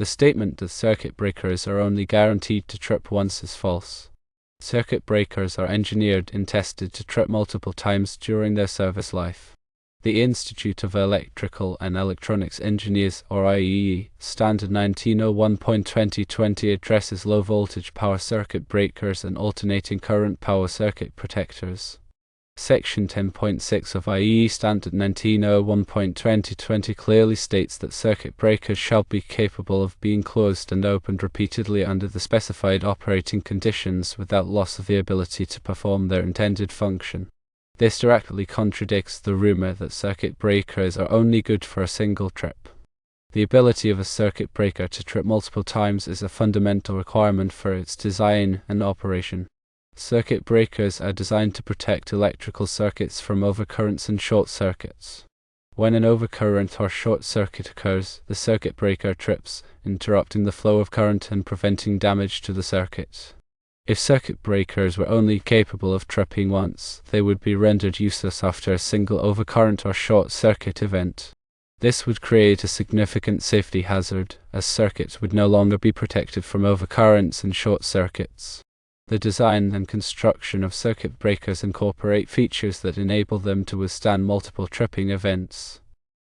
The statement that circuit breakers are only guaranteed to trip once is false. Circuit breakers are engineered and tested to trip multiple times during their service life. The Institute of Electrical and Electronics Engineers, or IEEE Standard 1901.2020, addresses low-voltage power circuit breakers and alternating current power circuit protectors. Section 10.6 of IEEE Standard 1901.2020 clearly states that circuit breakers shall be capable of being closed and opened repeatedly under the specified operating conditions without loss of the ability to perform their intended function. This directly contradicts the rumor that circuit breakers are only good for a single trip. The ability of a circuit breaker to trip multiple times is a fundamental requirement for its design and operation. Circuit breakers are designed to protect electrical circuits from overcurrents and short circuits. When an overcurrent or short circuit occurs, the circuit breaker trips, interrupting the flow of current and preventing damage to the circuit. If circuit breakers were only capable of tripping once, they would be rendered useless after a single overcurrent or short circuit event. This would create a significant safety hazard, as circuits would no longer be protected from overcurrents and short circuits. The design and construction of circuit breakers incorporate features that enable them to withstand multiple tripping events.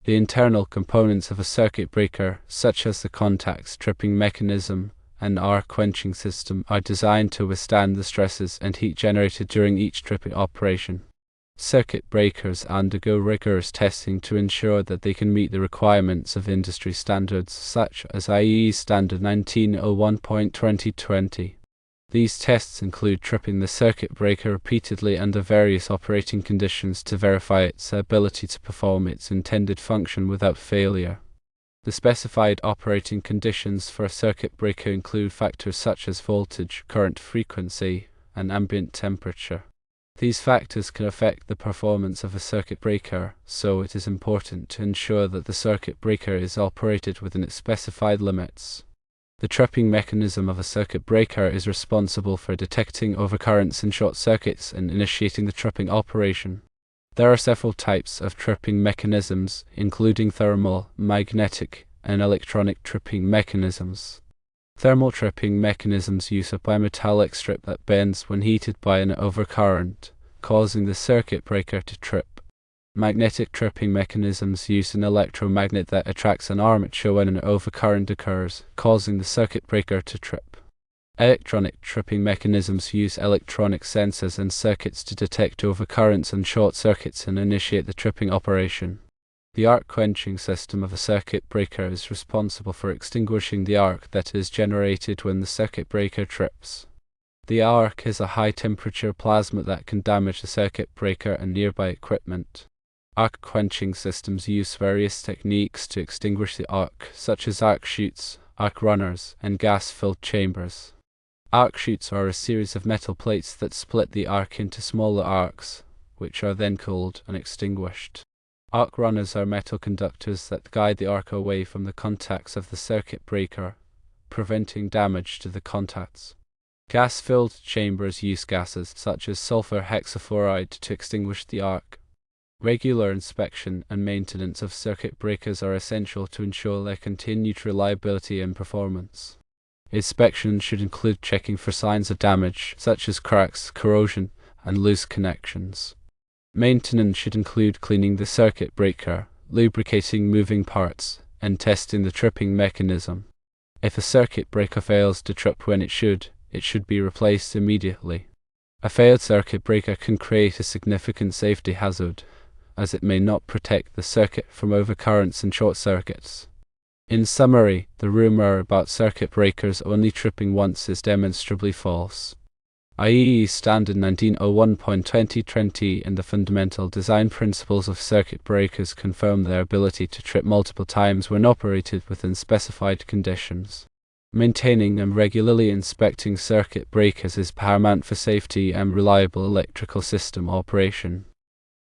The internal components of a circuit breaker, such as the contacts, tripping mechanism, and arc quenching system, are designed to withstand the stresses and heat generated during each tripping operation. Circuit breakers undergo rigorous testing to ensure that they can meet the requirements of industry standards such as IEEE Standard 1901.2020. These tests include tripping the circuit breaker repeatedly under various operating conditions to verify its ability to perform its intended function without failure. The specified operating conditions for a circuit breaker include factors such as voltage, current frequency, and ambient temperature. These factors can affect the performance of a circuit breaker, so it is important to ensure that the circuit breaker is operated within its specified limits. The tripping mechanism of a circuit breaker is responsible for detecting overcurrents and short circuits and initiating the tripping operation. There are several types of tripping mechanisms, including thermal, magnetic, and electronic tripping mechanisms. Thermal tripping mechanisms use a bimetallic strip that bends when heated by an overcurrent, causing the circuit breaker to trip. Magnetic tripping mechanisms use an electromagnet that attracts an armature when an overcurrent occurs, causing the circuit breaker to trip. Electronic tripping mechanisms use electronic sensors and circuits to detect overcurrents and short circuits and initiate the tripping operation. The arc quenching system of a circuit breaker is responsible for extinguishing the arc that is generated when the circuit breaker trips. The arc is a high-temperature plasma that can damage the circuit breaker and nearby equipment. Arc quenching systems use various techniques to extinguish the arc, such as arc chutes, arc runners, and gas-filled chambers. Arc chutes are a series of metal plates that split the arc into smaller arcs, which are then cooled and extinguished. Arc runners are metal conductors that guide the arc away from the contacts of the circuit breaker, preventing damage to the contacts. Gas-filled chambers use gases such as sulfur hexafluoride to extinguish the arc. Regular inspection and maintenance of circuit breakers are essential to ensure their continued reliability and performance. Inspection should include checking for signs of damage, such as cracks, corrosion, and loose connections. Maintenance should include cleaning the circuit breaker, lubricating moving parts, and testing the tripping mechanism. If a circuit breaker fails to trip when it should be replaced immediately. A failed circuit breaker can create a significant safety hazard, as it may not protect the circuit from overcurrents and short circuits. In summary, the rumor about circuit breakers only tripping once is demonstrably false. IEEE Standard 1901.2020 and the fundamental design principles of circuit breakers confirm their ability to trip multiple times when operated within specified conditions. Maintaining and regularly inspecting circuit breakers is paramount for safety and reliable electrical system operation.